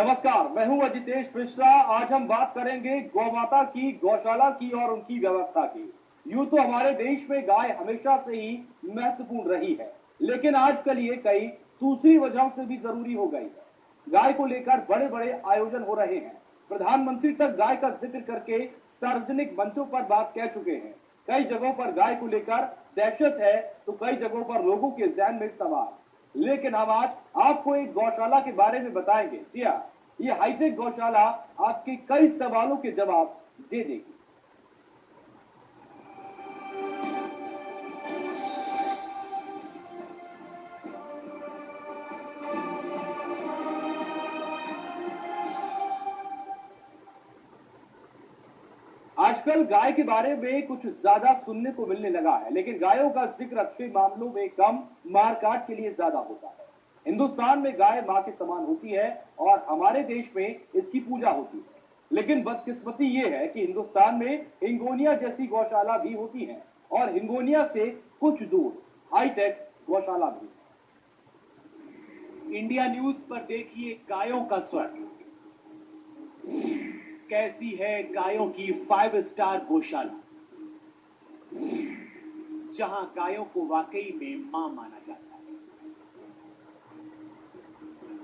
नमस्कार, मैं हूं अजितेश मिश्रा। आज हम बात करेंगे गौमाता की, गौशाला की और उनकी व्यवस्था की। यूं तो हमारे देश में गाय हमेशा से ही महत्वपूर्ण रही है, लेकिन आजकल ये कई दूसरी वजहों से भी जरूरी हो गई है। गाय को लेकर बड़े बड़े आयोजन हो रहे हैं। प्रधानमंत्री तक गाय का जिक्र करके सार्वजनिक मंचों पर बात कह चुके हैं। कई जगहों पर गाय को लेकर दहशत है, तो कई जगहों पर लोगों के ज़हन में सवाल। लेकिन हम आज आपको एक गौशाला के बारे में बताएंगे। जी हाँ, ये हाईटेक गौशाला आपके कई सवालों के जवाब दे देगी। आजकल गाय के बारे में कुछ ज्यादा सुनने को मिलने लगा है, लेकिन गायों का जिक्र अच्छे मामलों में कम, मारकाट के लिए ज्यादा होता है। हिंदुस्तान में गाय मां के समान होती है और हमारे देश में इसकी पूजा होती है। लेकिन बदकिस्मती ये है कि हिंदुस्तान में हिंगोनिया जैसी गौशाला भी होती है और हिंगोनिया से कुछ दूर हाईटेक गौशाला भी। इंडिया न्यूज पर देखिए गायों का स्वर। कैसी है गायों की 5 स्टार गौशाला, जहां गायों को वाकई में मां माना जाता है।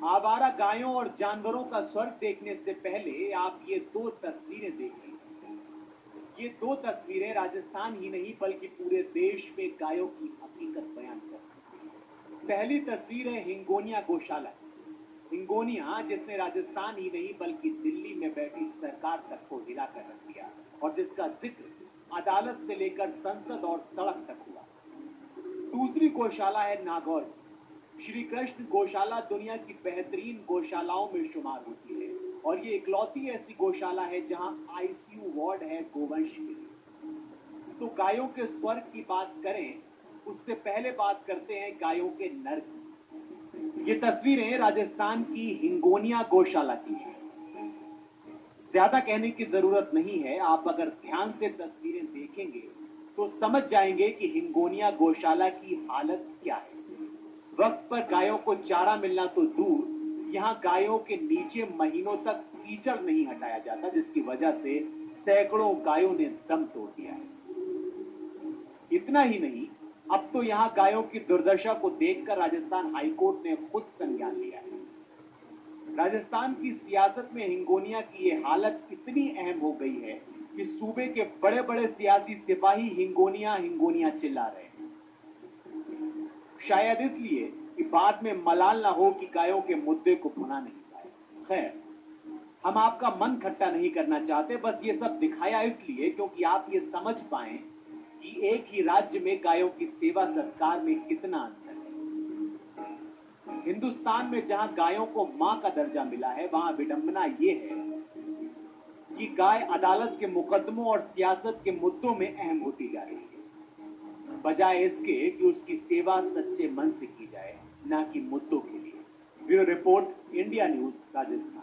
आवारा गायों और जानवरों का स्वर्ग देखने से पहले आप ये 2 तस्वीरें देख लीजिए। ये 2 तस्वीरें राजस्थान ही नहीं बल्कि पूरे देश में गायों की हकीकत बयान करती हैं। पहली तस्वीर है हिंगोनिया गौशाला। हिंगोनिया जिसने राजस्थान ही नहीं बल्कि दिल्ली में बैठी सरकार तक को हिला कर रख दिया और जिसका जिक्र अदालत से लेकर संसद और सड़क तक हुआ। दूसरी गौशाला है नागौर। श्री कृष्ण गौशाला दुनिया की बेहतरीन गौशालाओं में शुमार होती है और ये इकलौती ऐसी गौशाला है जहां आईसीयू वार्ड है गोवंश के लिए। तो गायों के स्वर्ग की बात करें उससे पहले बात करते हैं गायों के नर्क की। ये तस्वीरें राजस्थान की हिंगोनिया गौशाला की हैं। ज्यादा कहने की जरूरत नहीं है, आप अगर ध्यान से तस्वीरें देखेंगे तो समझ जाएंगे कि हिंगोनिया गौशाला की हालत क्या है। वक्त पर गायों को चारा मिलना तो दूर, यहां गायों के नीचे महीनों तक कीचड़ नहीं हटाया जाता, जिसकी वजह से सैकड़ों गायों ने दम तोड़ दिया है। इतना ही नहीं, अब तो यहां गायों की दुर्दशा को देखकर राजस्थान हाईकोर्ट ने खुद संज्ञान लिया है। राजस्थान की सियासत में हिंगोनिया की ये हालत इतनी अहम हो गई है कि सूबे के बड़े बड़े सियासी सिपाही हिंगोनिया हिंगोनिया चिल्ला रहे हैं। शायद इसलिए कि बाद में मलाल ना हो कि गायों के मुद्दे को भुना नहीं पाए। खैर, हम आपका मन खट्टा नहीं करना चाहते, बस ये सब दिखाया इसलिए क्योंकि आप ये समझ पाएं कि एक ही राज्य में गायों की सेवा सत्कार में कितना अंतर है। हिंदुस्तान में जहां गायों को मां का दर्जा मिला है, वहां विडंबना यह है कि गाय अदालत के मुकदमों और सियासत के मुद्दों में अहम होती जा रही है, बजाय इसके कि उसकी सेवा सच्चे मन से की जाए, ना कि मुद्दों के लिए। Bureau report, India news, Rajasthan.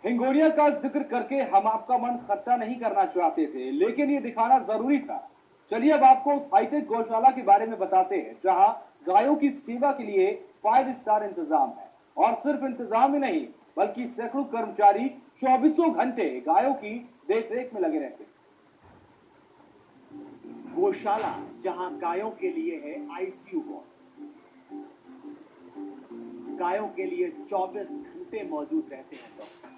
Hingonia का जिक्र करके हम आपका मन खट्टा नहीं करना चाहते थे, लेकिन ये दिखाना जरूरी था। चलिए अब आपको उस हाईटेक गौशाला के बारे में बताते हैं, जहां गायों की सेवा के लिए 5 स्टार इंतजाम है। और सिर्फ इंतजाम ही नहीं, बल्कि सैकड़ों कर्मचारी 24 घंटे गायों की देखरेख में लगे रहते हैं। गौशाला जहां गायों के लिए है आईसीयू वार्ड, गायों के लिए 24 घंटे मौजूद रहते हैं डॉक्टर,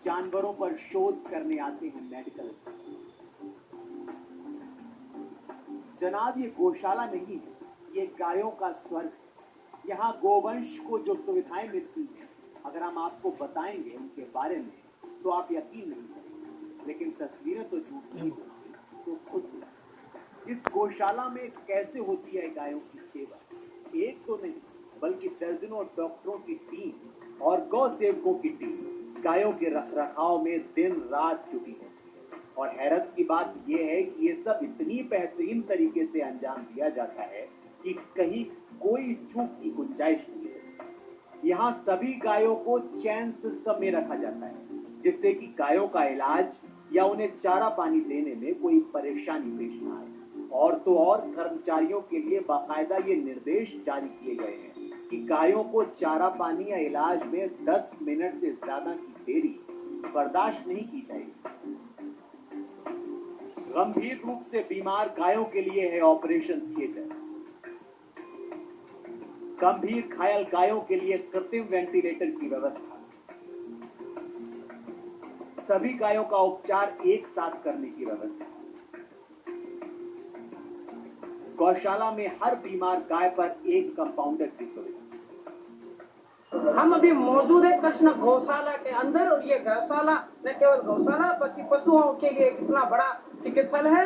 जानवरों पर शोध करने आते हैं मेडिकल स्टाफ। जनाब, ये गौशाला नहीं है, ये गायों का स्वर्ग है। यहाँ गोवंश को जो सुविधाएं मिलती हैं, अगर हम आपको बताएंगे उनके बारे में तो आप यकीन नहीं करेंगे, लेकिन तस्वीरें तो झूठ नहीं होती, तो खुद इस गौशाला में कैसे होती है गायों की सेवा। एक तो नहीं बल्कि दर्जनों डॉक्टरों की टीम और गौ सेवकों की टीम गायों के रखरखाव में दिन रात जुटी है। और हैरत की बात यह है कि ये सब इतनी बेहतरीन तरीके से अंजाम दिया जाता है कि कहीं कोई चूक की गुंजाइश नहीं है। यहाँ सभी गायों को चैन सिस्टम में रखा जाता है, जिससे कि गायों का इलाज या उन्हें चारा पानी देने में कोई परेशानी पेश न आए। और तो और कर्मचारियों के लिए बाकायदा ये निर्देश जारी किए गए हैं कि गायों को चारा पानी या इलाज में 10 मिनट से ज्यादा की देरी बर्दाश्त नहीं की जाएगी। गंभीर रूप से बीमार गायों के लिए है ऑपरेशन थिएटर। गंभीर घायल गायों के लिए कृत्रिम वेंटिलेटर की व्यवस्था। सभी गायों का उपचार एक साथ करने की व्यवस्था। गौशाला में हर बीमार गाय पर एक कंपाउंडर की सुविधा। हम अभी मौजूद है कृष्ण गौशाला के अंदर, और ये गौशाला न केवल गौशाला बल्कि पशुओं के लिए इतना बड़ा चिकित्सालय है,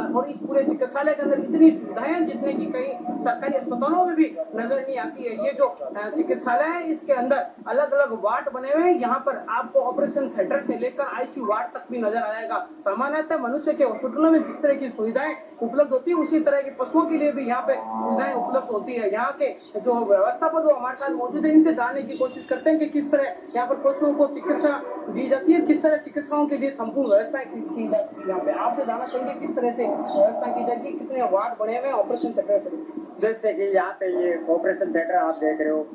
और इस पूरे चिकित्सालय के अंदर इतनी सुविधाएं हैं जितने की कई सरकारी अस्पतालों में भी नजर नहीं आती है। ये जो चिकित्सालय है इसके अंदर अलग अलग वार्ड बने हुए हैं। यहाँ पर आपको ऑपरेशन थिएटर से लेकर आईसीयू वार्ड तक भी नजर आएगा। सामान्यतः मनुष्य के हॉस्पिटलों में जिस तरह की सुविधाएं उपलब्ध होती है उसी तरह की पशुओं के लिए भी यहाँ पे सुविधाएं उपलब्ध होती है। यहाँ के जो व्यवस्थापक वो हमारे साथ मौजूद है, इनसे जानने की कोशिश करते हैं कि किस तरह यहाँ पर पशुओं को चिकित्सा दी जाती है, किस तरह चिकित्साओं के लिए संपूर्ण व्यवस्था की जाती है। यहाँ पे आपसे जानना चाहेंगे किस तरह से व्यवस्था की जाएगी, कितने वार्ड बने हुए हैं ऑपरेशन थिएटर से। जैसे कि यहाँ पे ये ऑपरेशन थिएटर आप देख रहे हो,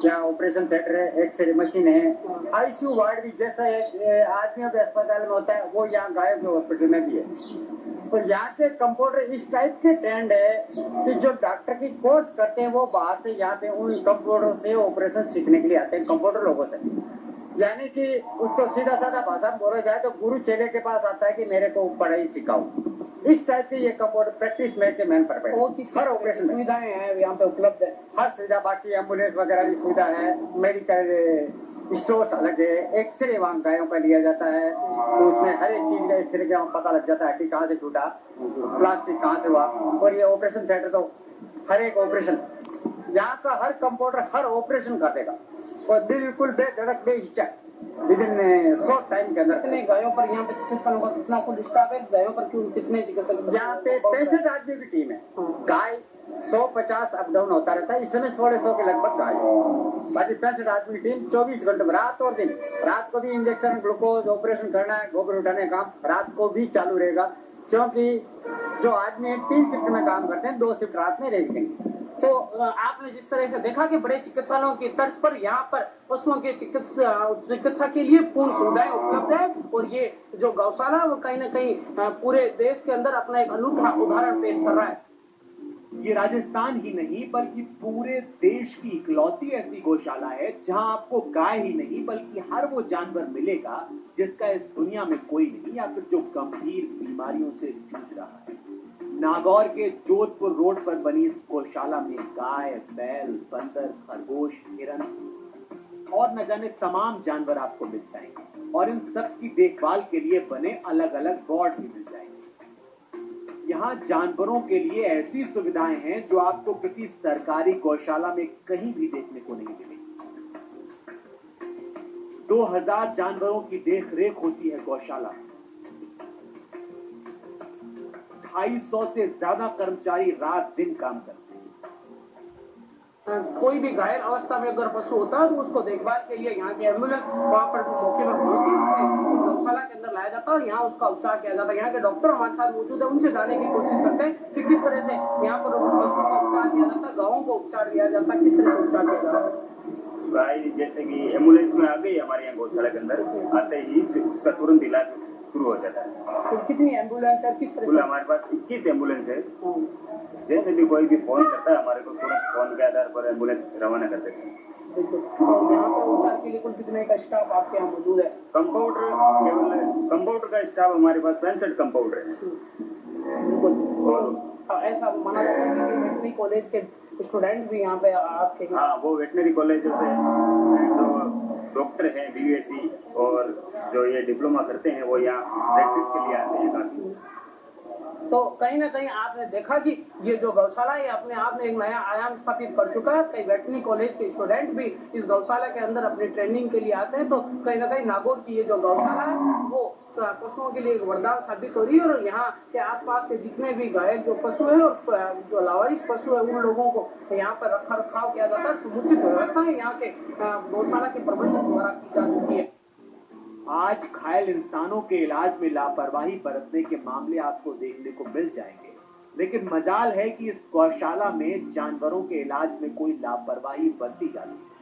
यहाँ ऑपरेशन थिएटर है, एक्सरे मशीन है, आईसीयू वार्ड भी जैसा आदमियों के अस्पताल में होता है वो यहाँ गायों के हॉस्पिटल में भी है। और यहाँ के कंपाउंडर इस टाइप के ट्रेंड है कि जो डॉक्टर की कोर्स करते हैं वो बाहर से यहाँ पे उन कंपाउंडरों से ऑपरेशन सीखने के लिए आते हैं, कंपाउंडर लोगों से। यानी कि उसको सीधा साधा भाषा में बोला जाए तो गुरु चेले के पास आता है कि मेरे को पढ़ाई सिखाओ। इस टाइप की ये कंपाउंडर प्रैक्टिस मेड के मैन पर हर ऑपरेशन सुविधाएं हैं यहाँ पे उपलब्ध है, हर सुविधा। बाकी एम्बुलेंस वगैरह की सुविधा है, मेडिकल स्टोर्स अलग है, एक्सरे वहाँ गायों का लिया जाता है तो उसमें हर एक चीज का एक्सरे का पता लग जाता है कि कहाँ से टूटा, प्लास्टिक कहाँ से हुआ। और ये ऑपरेशन थिएटर तो हर एक ऑपरेशन यहाँ का हर कंपाउंडर हर ऑपरेशन कर देगा और बिल्कुल बेधड़क बेहिचक विद इन शॉर्ट टाइम के अंदर। कितने गायों पर यहाँ पे चिकित्सकों का कितना कुल स्टाफ है, गायों पर कितने चिकित्सक? यहाँ पे 65 आदमी की टीम है। गाय 150 अप डाउन होता रहता है, इस समय 1600 के लगभग गाय है। बाकी 65 आदमी की टीम 24 घंटे रात और दिन। रात को भी इंजेक्शन, ग्लूकोज, ऑपरेशन करना है, गोबर उठाने का काम रात को भी चालू रहेगा, क्योंकि जो आदमी 3 शिफ्ट में काम करते हैं 2 शिफ्ट रात में रहेंगे। तो आपने जिस तरह से देखा कि बड़े चिकित्सालयों की तर्ज पर यहाँ पर पशुओं के चिकित्सा के लिए पूर्ण सुविधाएं उपलब्ध है, और ये जो गौशाला वो कहीं न कहीं पूरे देश के अंदर अपना एक अनूठा उदाहरण पेश कर रहा है। ये राजस्थान ही नहीं बल्कि पूरे देश की इकलौती ऐसी गौशाला है जहां आपको गाय ही नहीं बल्कि हर वो जानवर मिलेगा जिसका इस दुनिया में कोई नहीं, या फिर जो गंभीर बीमारियों से जूझ रहा है। नागौर के जोधपुर रोड पर बनी इस गौशाला में गाय, बैल, बंदर, खरगोश, हिरन और न जाने तमाम जानवर आपको मिल जाएंगे, और इन सब की देखभाल के लिए बने अलग अलग वार्ड भी मिल जाएंगे। यहाँ जानवरों के लिए ऐसी सुविधाएं हैं जो आपको किसी सरकारी गौशाला में कहीं भी देखने को नहीं मिलेगी। 2000 जानवरों की देखरेख होती है गौशाला में। 250 से ज्यादा कर्मचारी रात दिन काम करते हैं। कोई भी घायल अवस्था में अगर पशु होता है तो उसको देखभाल के लिए यहाँ की एम्बुलेंस वहाँ पर मौके पर पहुंचती है, उसे गौशाला के अंदर लाया जाता है और यहाँ उसका उपचार किया जाता है। यहाँ के डॉक्टर हमारे साथ मौजूद है, उनसे जानने की कोशिश करते हैं कि किस तरह से यहाँ पर पशुओं का उपचार किया जाता है, गायों को उपचार दिया जाता है, किस तरह से उपचार किया जाता है। गाय जैसे कि एम्बुलेंस में आ गई हमारे यहाँ गौशाला के अंदर, आते ही उसका तुरंत इलाज शुरू हो जाता है। तो कितनी एम्बुलेंस है, किस तरह से? हमारे पास 21 एम्बुलेंस है। जैसे भी कोई भी फोन करता है हमारे को तुरंत फोन के आधार पर एम्बुलेंस रवाना कर देते हैं। तो यहाँ पर उपचार के लिए कुल कितने का स्टाफ आपके यहाँ मौजूद है? कंपाउंडर का स्टाफ हमारे पास 65 कंपाउंडर है। और ऐसा माना जाता है कि वेटनरी कॉलेज के स्टूडेंट भी यहाँ पे आपके? हाँ, वो वेटनरी कॉलेज से जो डॉक्टर हैं बीएससी और जो ये डिप्लोमा करते हैं वो यहाँ प्रैक्टिस के लिए आते हैं काफी। तो कहीं ना कहीं आपने देखा कि ये जो गौशाला है अपने आप में एक नया आयाम स्थापित कर चुका है। कई वेटनरी कॉलेज के स्टूडेंट भी इस गौशाला के अंदर अपनी ट्रेनिंग के लिए आते हैं। तो कहीं ना कहीं नागौर की ये जो गौशाला है वो पशुओं के लिए एक वरदान साबित हो रही है, और यहाँ के आसपास के जितने भी घायल जो पशु है और जो लावारिस पशु है उन लोगों को यहाँ पर रखा रखाव किया जाता है। समुचित व्यवस्था है यहाँ के गौशाला के प्रबंधन द्वारा की जा चुकी है। आज घायल इंसानों के इलाज में लापरवाही बरतने के मामले आपको देखने को मिल जाएंगे, लेकिन मजाल है कि इस गौशाला में जानवरों के इलाज में कोई लापरवाही बरती जाती है।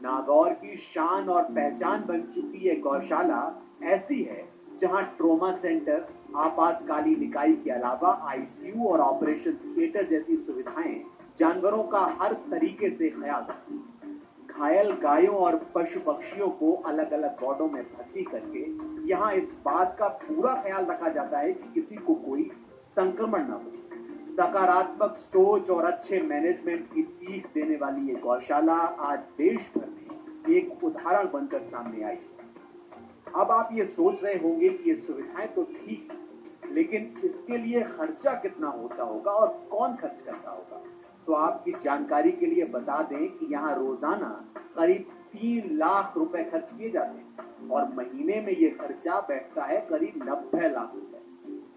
नागौर की शान और पहचान बन चुकी ये गौशाला ऐसी है जहां ट्रोमा सेंटर, आपातकालीन इकाई के अलावा आईसीयू और ऑपरेशन थिएटर जैसी सुविधाएं जानवरों का हर तरीके से ख्याल रखती है। घायल गायों और पशु पक्षियों को अलग अलग वार्डों में भर्ती करके यहाँ इस बात का पूरा ख्याल रखा जाता है कि किसी को कोई संक्रमण न हो। सकारात्मक सोच और अच्छे मैनेजमेंट की सीख देने वाली ये गौशाला आज देश भर में एक उदाहरण बनकर सामने आई है। अब आप ये सोच रहे होंगे कि ये सुविधाएं तो ठीक है, लेकिन इसके लिए खर्चा कितना होता होगा और कौन खर्च करता होगा। तो आपकी जानकारी के लिए बता दें कि यहाँ रोजाना करीब 3 लाख रुपए खर्च किए जाते हैं और महीने में ये खर्चा बैठता है करीब 90 लाख रुपए।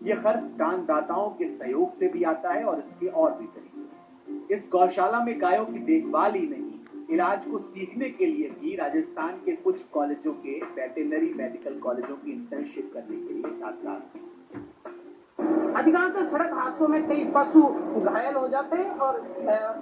ये खर्च दानदाताओं के सहयोग से भी आता है और इसके और भी तरीके। इस गौशाला में गायों की देखभाल ही नहीं, इलाज को सीखने के लिए भी राजस्थान के कुछ कॉलेजों के वेटरनरी मेडिकल कॉलेजों की इंटर्नशिप करने के लिए छात्र आते हैं। अधिकांश सड़क हादसों में कई पशु घायल हो जाते हैं और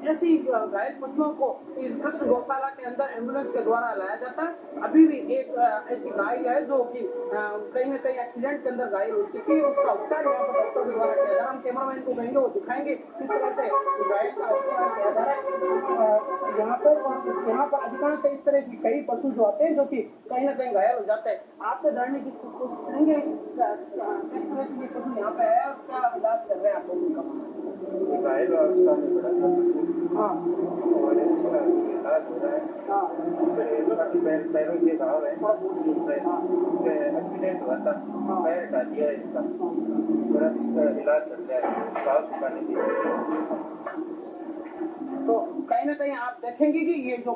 ऐसी घायल पशुओं को इस कृष्ण गौशाला के अंदर एम्बुलेंस के द्वारा लाया जाता है। अभी भी एक ऐसी गाय है जो कि कहीं न कहीं एक्सीडेंट के अंदर घायल हो चुकी है, उसका उपचार यहाँ पर डॉक्टर के द्वारा किया जा रहा है। हम कैमरामैन को कहेंगे, वो दिखाएंगे किस तरह से घायल का उपचार किया जा रहा है यहाँ पर अधिकांश इस तरह की कई पशु जो आते हैं जो कि कहीं न कहीं घायल हो जाते हैं। आपसे जानने की कोशिश करेंगे किस तरह से ये पशु यहाँ पे है, क्या इलाज कर रहे हैं आप लोगों का? घायल अवस्था में पड़ा था हाँ और इसका इलाज हो रहा है। हाँ पैरों के घाव है, उसका एक्सीडेंट हुआ था, पैर हटा दिया है इसका और अब इसका इलाज चल रहा है घाव सुखाने के लिए। तो कहीं न कहीं आप देखेंगे कि ये जो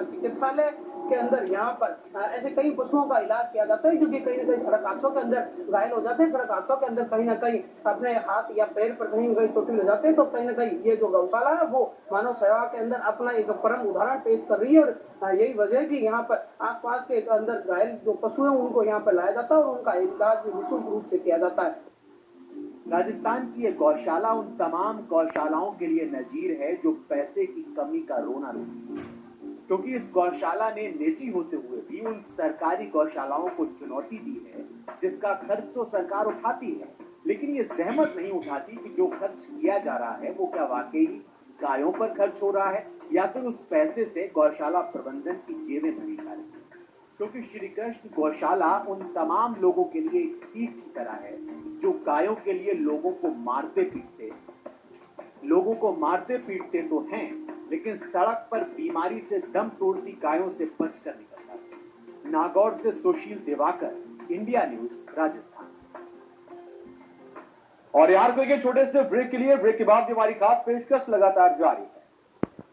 चिकित्सालय के अंदर यहाँ पर ऐसे कई पशुओं का इलाज किया जाता है जो कि कहीं न कहीं सड़क हादसों के अंदर घायल हो जाते हैं। सड़क हादसों के अंदर कहीं न कहीं अपने हाथ या पैर पर कहीं न कहीं चोटें लग जाते हैं। तो कहीं न कहीं ये जो गौशाला है वो मानव सेवा के अंदर अपना एक परम उदाहरण पेश कर रही है और यही वजह है कि यहाँ पर आसपास के अंदर घायल जो पशु हैं उनको यहाँ पर लाया जाता है और उनका इलाज भी निःशुल्क रूप से किया जाता है। राजस्थान की ये गौशाला उन तमाम गौशालाओं के लिए नजीर है जो पैसे की कमी का रोना रोती है, क्योंकि इस गौशाला ने निजी होते हुए भी उन सरकारी गौशालाओं को चुनौती दी है जिसका खर्च तो सरकार उठाती है, लेकिन ये जहमत नहीं उठाती कि जो खर्च किया जा रहा है वो क्या वाकई गायों पर खर्च हो रहा है या फिर उस पैसे से गौशाला प्रबंधन की जेबें भरी जा रही है। क्योंकि श्री कृष्ण गौशाला उन तमाम लोगों के लिए एक सीख की तरह है जो गायों के लिए लोगों को मारते पीटते तो हैं, लेकिन सड़क पर बीमारी से दम तोड़ती गायों से बचकर निकल जाते हैं। नागौर से सुशील दिवाकर, इंडिया न्यूज, राजस्थान। और यार कोई के छोटे से ब्रेक के बाद हमारी खास पेशकश लगातार जारी है।